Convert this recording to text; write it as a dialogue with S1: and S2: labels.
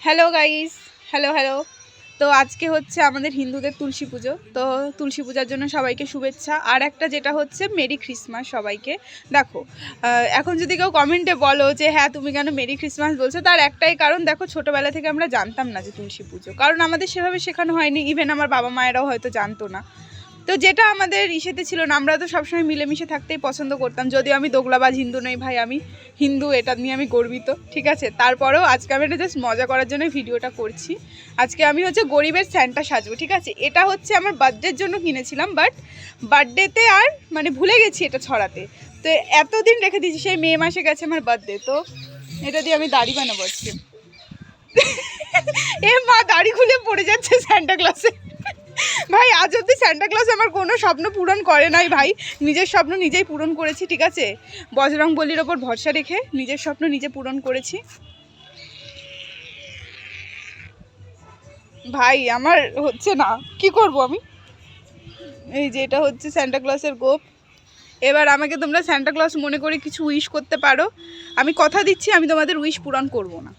S1: Hello guys, hello hello. তো আজকে হচ্ছে আমাদের হিন্দুদের তুলসী পুজো। তো তুলসী পূজার জন্য সবাইকে শুভেচ্ছা। আর একটা যেটা হচ্ছে মেরি ক্রিসমাস সবাইকে। দেখো, এখন যদি কেউ কমেন্টে বলো যে হ্যাঁ তুমি কেন মেরি ক্রিসমাস বলছো, তার একটাই কারণ, দেখো ছোটোবেলা থেকে আমরা জানতাম না যে তুলসী পুজো, কারণ আমাদের সেভাবে শেখানো হয়নি। ইভেন আমার বাবা মায়েরাও হয়তো জানতো না। তো যেটা আমাদের ইসেতে ছিল না, আমরা তো সবসময় মিলেমিশে থাকতেই পছন্দ করতাম। যদিও আমি দোগলাবাজ হিন্দু নই ভাই, আমি হিন্দু, এটা নিয়ে আমি গর্বিত, ঠিক আছে। তারপরেও আজকে আমি এটা জাস্ট মজা করার জন্য ভিডিওটা করছি। আজকে আমি হচ্ছে গরিবের স্যান্টা সাজবো, ঠিক আছে। এটা হচ্ছে আমার বার্থডের জন্য কিনেছিলাম, বাট বার্থডেতে আর মানে ভুলে গেছি এটা ছড়াতে। তো এতদিন রেখে দিয়েছি, সেই মে মাসে গেছে আমার বার্থডে। তো এটা দিয়ে আমি দাড়ি বানাবো আজকে। এ মা, দাড়ি খুলে পড়ে যাচ্ছে স্যান্টা ক্লসে। ভাই আজ অব্দি স্যান্টা ক্লজ আমার কোনো স্বপ্ন পূরণ করে নাই ভাই, নিজের স্বপ্ন নিজেই পূরণ করেছি, ঠিক আছে। বজরং বলির ওপর ভরসা রেখে নিজের স্বপ্ন নিজে পূরণ করেছি ভাই। আমার হচ্ছে না, কি করব আমি। এই যে এটা হচ্ছে স্যান্টা ক্লজের গোপ। এবার আমাকে তোমরা স্যান্টা ক্লজ মনে করে কিছু উইশ করতে পারো। আমি কথা দিচ্ছি আমি তোমাদের উইশ পূরণ করব না।